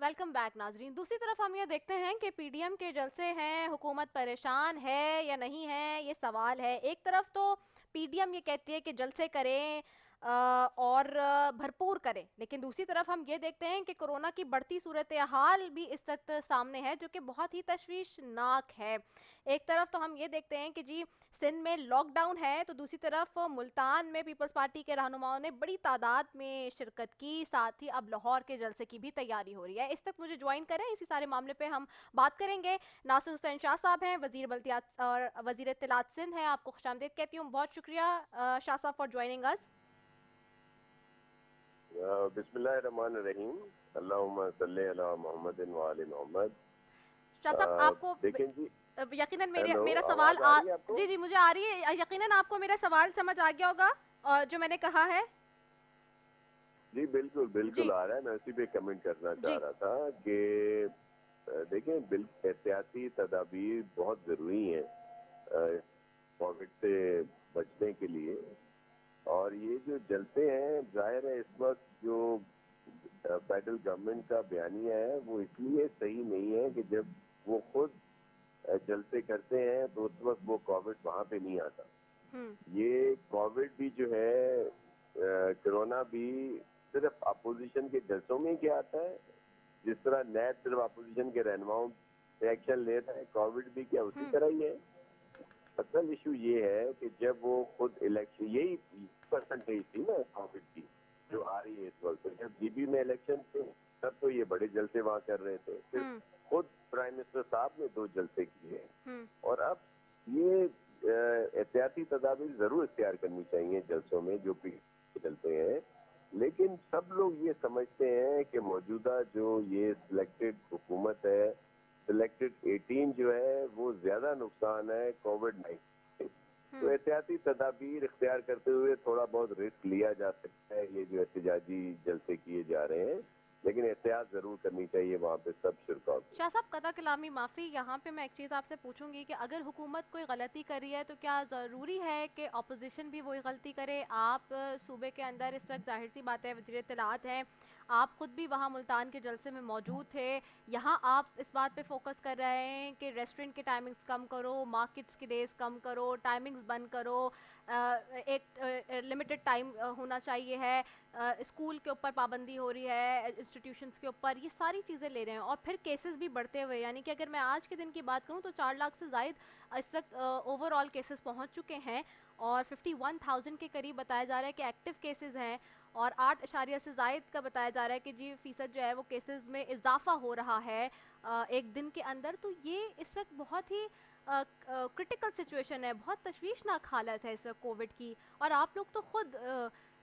Welcome back नाजरीन। दूसरी तरफ हम ये देखते हैं कि पीडीएम के जलसे हैं, हुकूमत परेशान है या नहीं है, ये सवाल है। एक तरफ तो पीडीएम ये कहती है कि जलसे करें और भरपूर करें, लेकिन दूसरी तरफ हम ये देखते हैं कि कोरोना की बढ़ती सूरत हाल भी इस वक्त सामने है, जो कि बहुत ही तशवीशनाक है। एक तरफ तो हम ये देखते हैं कि जी सिंध में लॉकडाउन है, तो दूसरी तरफ मुल्तान में पीपल्स पार्टी के रहनुमाओं ने बड़ी तादाद में शिरकत की, साथ ही अब लाहौर के जलसे की भी तैयारी हो रही है। इस तक मुझे ज्वाइन करें, इसी सारे मामले पे हम बात करेंगे। नासिर हुसैन शाह साहब हैं, वजीर बल्दियात और वजीर इत्तलात सिंध हैं। आपको खुशामदीद कहती हूँ, बहुत शुक्रिया शाह साहब फॉर ज्वाइनिंग अस। बिस्मिल्लाहिर्रहमानिर्रहीम। अल्लाहुम्मा सल्ली अला मुहम्मदिन व आलि मोहम्मद। शाह साहब आपको देखें जी। यकीनन हेलो, मेरा सवाल आवाज आ रही है आपको? जी जी मुझे आ रही है, यकीनन आपको मेरा सवाल समझ आ गया होगा और जो मैंने कहा है। जी बिल्कुल बिल्कुल जी आ रहा है। मैं उसी पे कमेंट करना चाह जी। रहा था कि देखें, एहतियाती तदाबीर बहुत ज़रूरी हैं कोविड से बचने के लिए। और ये जो जलते हैं, जाहिर है इस वक्त जो फेडरल गवर्नमेंट का बयानिया है वो इसलिए सही नहीं है कि जब वो खुद जलसे करते हैं तो उस वक्त वो कोविड वहां पे नहीं आता। हम्म ये कोविड भी जो है, कोरोना भी सिर्फ अपोजिशन के जलसों में ही क्या आता है। जिस तरह नैब सिर्फ अपोजिशन के रहनुमाओं पे एक्शन ले रहा है, कोविड भी क्या उसी हम्म तरह ही है। असल इशू ये है कि जब वो खुद इलेक्शन, यही परसेंटेज थी ना कोविड की जो आ रही है इस वक्त। जब जीबी में इलेक्शन थे तब तो ये बड़े जलसे वहां कर रहे थे, फिर हम्म खुद प्राइम मिनिस्टर साहब ने 2 जलसे किए। हम्म और अब ये एहतियाती तदाबीर जरूर इख्तियार करनी चाहिए जलसों में जो भी चलते हैं। लेकिन सब लोग ये समझते हैं कि मौजूदा जो ये सिलेक्टेड हुकूमत है, सिलेक्टेड 18 जो है वो ज्यादा नुकसान है कोविड-19। तो हम्म एहतियाती तदाबीर इख्तियार करते हुए थोड़ा बहुत रिस्क लिया जा सकता है। ये जो एहतजाजी जलसे किए जा रहे हैं, लेकिन एहतियात जरूर करनी चाहिए वहाँ पे सब शुरका को। शाह साहब, कदा कलामी माफ़ी, यहाँ पे मैं एक चीज़ आपसे पूछूंगी कि अगर हुकूमत कोई गलती कर रही है तो क्या ज़रूरी है कि अपोजिशन भी वही गलती करे? आप सूबे के अंदर इस वक्त जाहिर सी बात है वज़ीर इत्तलात हैं, आप खुद भी वहाँ मुल्तान के जलसे में मौजूद थे। यहाँ आप इस बात पे फोकस कर रहे हैं कि रेस्टोरेंट की टाइमिंग्स कम करो, मार्केट्स की डेज कम करो, टाइमिंग्स बंद करो, एक लिमिटेड टाइम होना चाहिए है, स्कूल के ऊपर पाबंदी हो रही है, इंस्टीट्यूशंस के ऊपर, ये सारी चीज़ें ले रहे हैं और फिर केसेस भी बढ़ते हुए। यानी कि अगर मैं आज के दिन की बात करूं तो 4 लाख से ज़ायद इस वक्त ओवरऑल केसेस पहुंच चुके हैं और 51,000 के करीब बताया जा रहा है कि एक्टिव केसेस हैं और 8 से ज़ायद का बताया जा रहा है कि जी फीसद जो है वो केसेस में इजाफा हो रहा है एक दिन के अंदर। तो ये इस वक्त बहुत ही क्रिटिकल सिचुएशन है, बहुत तशवीशनाक हालत है इस वक्त कोविड की। और आप लोग तो खुद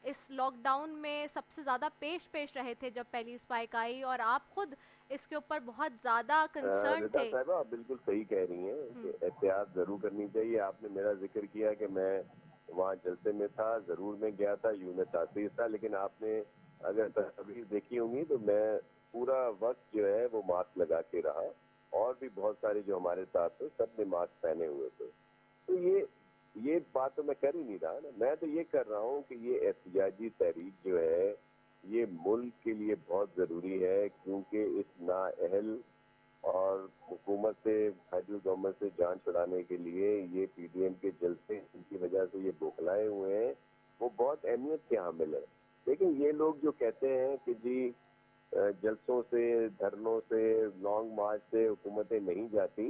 इस लॉकडाउन में सबसे ज़्यादा पेश रहे थे जब पहली स्पाइक आई, और आप खुद इसके ऊपर बहुत ज़्यादा कंसर्न रिदा थे। साहबा, आप बिल्कुल सही कह रही हैं कि हम्म एहतियात जरूर करनी चाहिए। आपने मेरा जिक्र किया कि मैं वहाँ जलसे में था, जरूर मैं गया था, यूं में तासीर था, लेकिन आपने अगर तस्वीर देखी होंगी तो मैं पूरा वक्त जो है वो मास्क लगा के रहा। और भी बहुत सारे जो हमारे साथ थे सब ने मास्क पहने हुए थे। तो ये बात तो मैं कर ही नहीं रहा ना। मैं तो ये कर रहा हूँ कि ये एहतजाजी तहरीक जो है ये मुल्क के लिए बहुत जरूरी है, क्योंकि इस नाअहल और हुकूमत से, फेडरल गवर्नमेंट से जान छुड़ाने के लिए ये पीडीएम के जलसे जिनकी वजह से ये बौखलाए हुए हैं वो बहुत अहमियत के हामिल है। लेकिन ये लोग जो कहते हैं कि जी जलसों से, धरनों से, लॉन्ग मार्च से हुकूमतें नहीं जाती,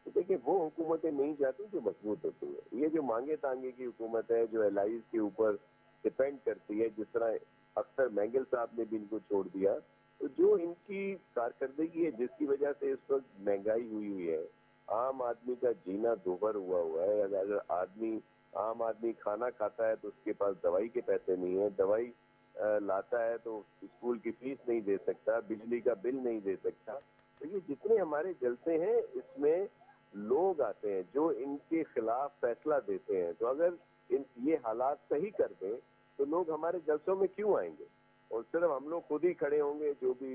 तो देखिए वो हुकूमतें नहीं जाती जो मजबूत होती है। ये जो मांगे तांगे की हुकूमत है जो एलाइज के ऊपर डिपेंड करती है, जिस तरह अख्तर मैंगल साहब ने भी इनको छोड़ दिया, तो जो इनकी कारकर्दगी है जिसकी वजह से इस वक्त महंगाई हुई हुई है, आम आदमी का जीना दोभर हुआ हुआ है। अगर आम आदमी खाना खाता है तो उसके पास दवाई के पैसे नहीं है, दवाई लाता है तो स्कूल की फीस नहीं दे सकता, बिजली का बिल नहीं दे सकता। तो ये जितने हमारे जलसे हैं इसमें लोग आते हैं जो इनके खिलाफ फैसला देते हैं। तो अगर ये हालात सही कर दें तो लोग हमारे जलसों में क्यों आएंगे? और सिर्फ हम लोग खुद ही खड़े होंगे, जो भी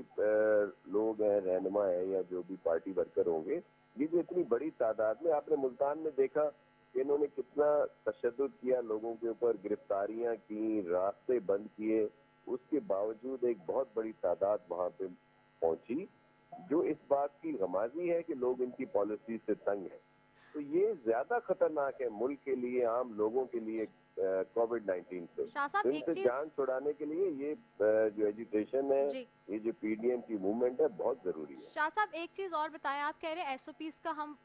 लोग हैं, रहनुमा हैं या जो भी पार्टी वर्कर होंगे। ये जो इतनी बड़ी तादाद में, आपने मुल्तान में देखा कि इन्होंने कितना तशद्दुद किया लोगों के ऊपर, गिरफ्तारियां की, रास्ते बंद किए, उसके बावजूद एक बहुत बड़ी तादाद वहां पे पहुंची। जो इस बात की गमाज़ी है कि लोग इनकी पॉलिसी से तंग हैं। तो ये ज़्यादा खतरनाक है मुल्क के लिए, आम लोगों के लिए कोविड-19 से। शाह साहब तो एक इनसे चीज़ जान छुड़ाने के लिए ये जो एजिटेशन है, जी ये जो पीडीएम की मूवमेंट है, बहुत ज़रूरी है। शाह साहब एक चीज़ और बताएं, आप कह रहे हैं एसओपीज़ का हम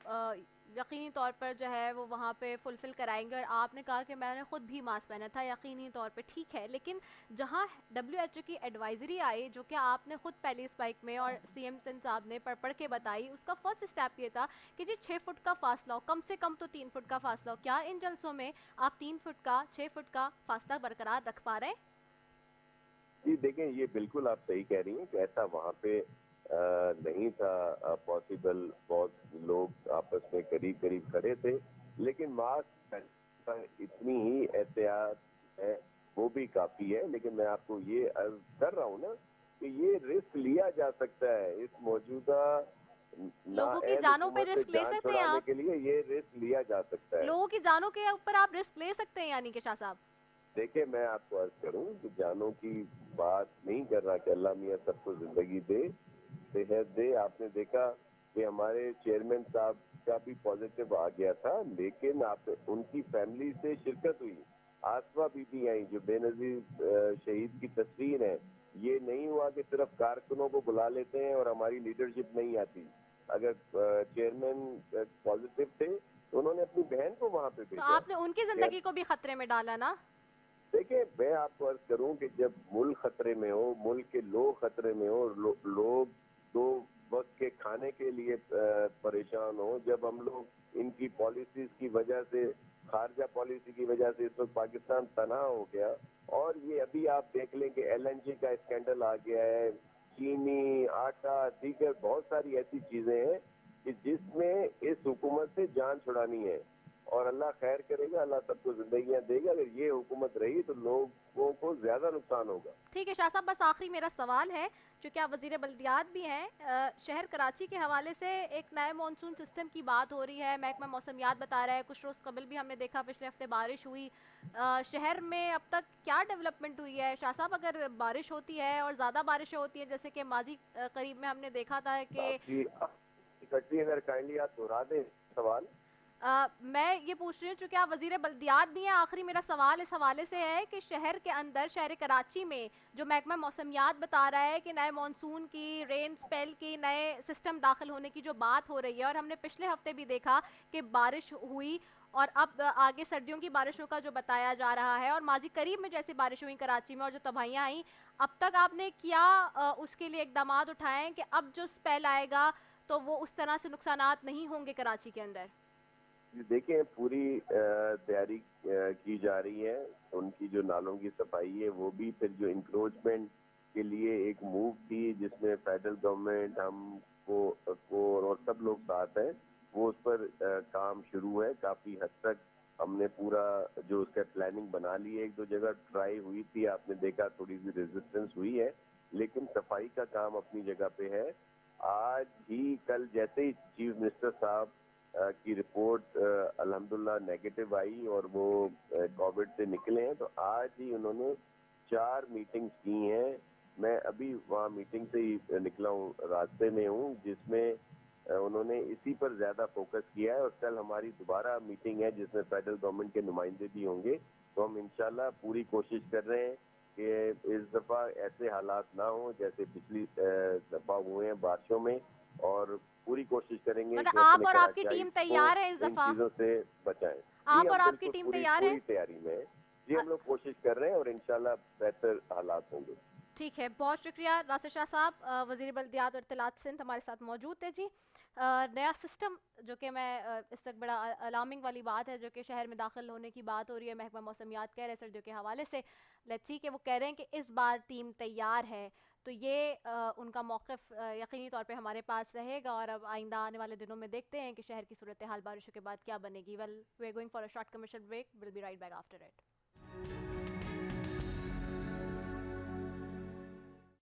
यकीनी तौर पर जो है वो वहाँ पे फुलफ़िल कराएंगे, और आपने कहा कि मैंने ख़ुद भी मास्क पहना था, यकीनी तौर पे ठीक है, लेकिन जहाँ डब्ल्यूएचओ की एडवाइजरी आई, जो कि आपने ख़ुद पहली स्पाइक में और सीएम सिंध साहब ने पढ़ के बताई, उसका फर्स्ट स्टेप ये था कि जी 6 फुट का फासला हो, कम से कम तो 3 फुट का फासला हो। क्या इन जलसों में आप 3 फुट का 6 फुट का फासला बरकरार रख पा रहे हैं? जी देखें, ये बिल्कुल आप सही कह रही हैं कि ऐसा वहाँ पे नहीं था पॉसिबल। बहुत लोग आपस में करीब करीब खड़े थे, लेकिन मास्क पहनने पर इतनी ही एहतियात है, वो भी काफ़ी है। लेकिन मैं आपको ये अर्ज कर रहा हूँ ना कि ये रिस्क लिया जा सकता है। इस मौजूदा लोगों की नाअहल जानों पे हुकूमत से रिस्क ले जान सकते हैं छुड़ाने आप? के लिए ये रिस्क लिया जा सकता है। लोगों की जानों के ऊपर आप रिस्क ले सकते हैं यानी कि शाह साहब? देखिए, मैं आपको अर्ज करूं कि जानों की बात नहीं कर रहा कि अल्लाह मियाँ सबको जिंदगी दे, सेहत दे। आपने देखा कि हमारे चेयरमैन साहब का भी पॉजिटिव आ गया था, लेकिन आप उनकी फैमिली से शिरकत हुई। आसमा बीबी आई, जो बेनजीर शहीद की तस्वीर है। ये नहीं हुआ कि सिर्फ कारकुनों को बुला लेते हैं और हमारी लीडरशिप नहीं आती। अगर चेयरमैन पॉजिटिव थे तो उन्होंने अपनी बहन को वहां पे तो भेजा। आपने उनकी ज़िंदगी को भी खतरे में डाला ना? देखिए, मैं आपको अर्ज करूं कि जब मुल्क खतरे में हो, मुल्क के लोग खतरे में हो, लोग दो वक्त के खाने के लिए परेशान हो, जब हम लोग इनकी पॉलिसीज की वजह से, खारजा पॉलिसी की वजह से इस वक्त पाकिस्तान तनाह हो गया। और ये अभी आप देख लें कि एलएनजी का स्कैंडल आ गया है, चीनी, आटा, दीगर बहुत सारी ऐसी चीजें हैं कि जिसमें इस हुकूमत से जान छुड़ानी है। और अल्लाह खैर करेगा, अल्लाह सबको जिंदगियां देगा। अगर ये हुकूमत रही तो लोगों को ज्यादा नुकसान होगा। ठीक है शाह साहब, बस आखिरी मेरा सवाल है, चूँकि आप वज़ीर बल्दियात भी हैं, शहर कराची के हवाले से एक नए मानसून सिस्टम की बात हो रही है, महकमा मौसमियात बता रहा है, कुछ रोज़ कबल भी हमने देखा पिछले हफ्ते बारिश हुई। शहर में अब तक क्या डेवलपमेंट हुई है शाह साहब? अगर बारिश होती है और ज़्यादा बारिशें होती हैं, जैसे कि माजी करीब में हमने देखा था कि आपकी इकट्ठी, अगर काइंडली आप दोहरा दें सवाल। मैं ये पूछ रही हूँ, चूँकि आप वज़ीर बल्दियात भी हैं, आखिरी मेरा सवाल इस हवाले से है कि शहर के अंदर, शहर कराची में जो महकमा मौसमियात बता रहा है कि नए मानसून की, रेन स्पेल की, नए सिस्टम दाखिल होने की जो बात हो रही है, और हमने पिछले हफ्ते भी देखा कि बारिश हुई, और अब आगे सर्दियों की बारिशों का जो बताया जा रहा है, और माजी करीब में जैसी बारिश हुई कराची में और जो तबाहियाँ आई, अब तक आपने क्या उसके लिए इकदाम उठाए हैं कि अब जो स्पेल आएगा तो वो उस तरह से नुकसानात नहीं होंगे कराची के अंदर? देखिए, पूरी तैयारी की जा रही है। उनकी जो नालों की सफाई है, वो भी फिर जो इंक्रोचमेंट के लिए एक मूव थी, जिसमें फेडरल गवर्नमेंट को और सब लोग साथ हैं, वो उस पर काम शुरू है। काफी हद तक हमने पूरा जो उसका प्लानिंग बना ली है। एक दो जगह ट्राई हुई थी, आपने देखा थोड़ी सी रेजिस्टेंस हुई है, लेकिन सफाई का काम अपनी जगह पे है। आज ही, कल जैसे ही चीफ मिनिस्टर साहब की रिपोर्ट अल्हम्दुलिल्लाह नेगेटिव आई और वो कोविड से निकले हैं, तो आज ही उन्होंने 4 मीटिंग्स की हैं। मैं अभी वहाँ मीटिंग से ही निकला हूँ, रास्ते में हूँ, जिसमें उन्होंने इसी पर ज्यादा फोकस किया है। और कल हमारी दोबारा मीटिंग है जिसमें फेडरल गवर्नमेंट के नुमाइंदे भी होंगे। तो हम इंशाल्लाह पूरी कोशिश कर रहे हैं कि इस दफा ऐसे हालात ना हो जैसे पिछली दफा हुए हैं बारिशों में, और पूरी कोशिश करेंगे मतलब कि आप अपने और आपकी कराचाई टीम को तैयार है इस इन दफ़ा? चीजों से बचाएं। जी, आप और हम आपकी बिल्कुल टीम पूरी तैयार है? पूरी तैयारी में हैं। जी, हम लोग कोशिश कर रहे हैं और इंशाल्लाह बेहतर हालात होंगे। ठीक है, बहुत शुक्रिया नासिर शाह साहब, वज़ीर बल्दियात और इत्तलात सिंध हमारे साथ मौजूद थे जी। नया सिस्टम जो कि मैं इस वक्त बड़ा अलार्मिंग वाली बात है, जो कि शहर में दाखिल होने की बात हो रही है, महकमा मौसमियात कह रहे हैं सर्दियों के हवाले से, लेट्स सी कि वो कह रहे हैं कि इस बार टीम तैयार है। तो ये उनका मौक़िफ़ यकीनी तौर पे हमारे पास रहेगा, और अब आइंदा आने वाले दिनों में देखते हैं कि शहर की सूरत हाल बारिशों के बाद क्या बनेगी। Well, we are going for a short commercial break, will be right back after it.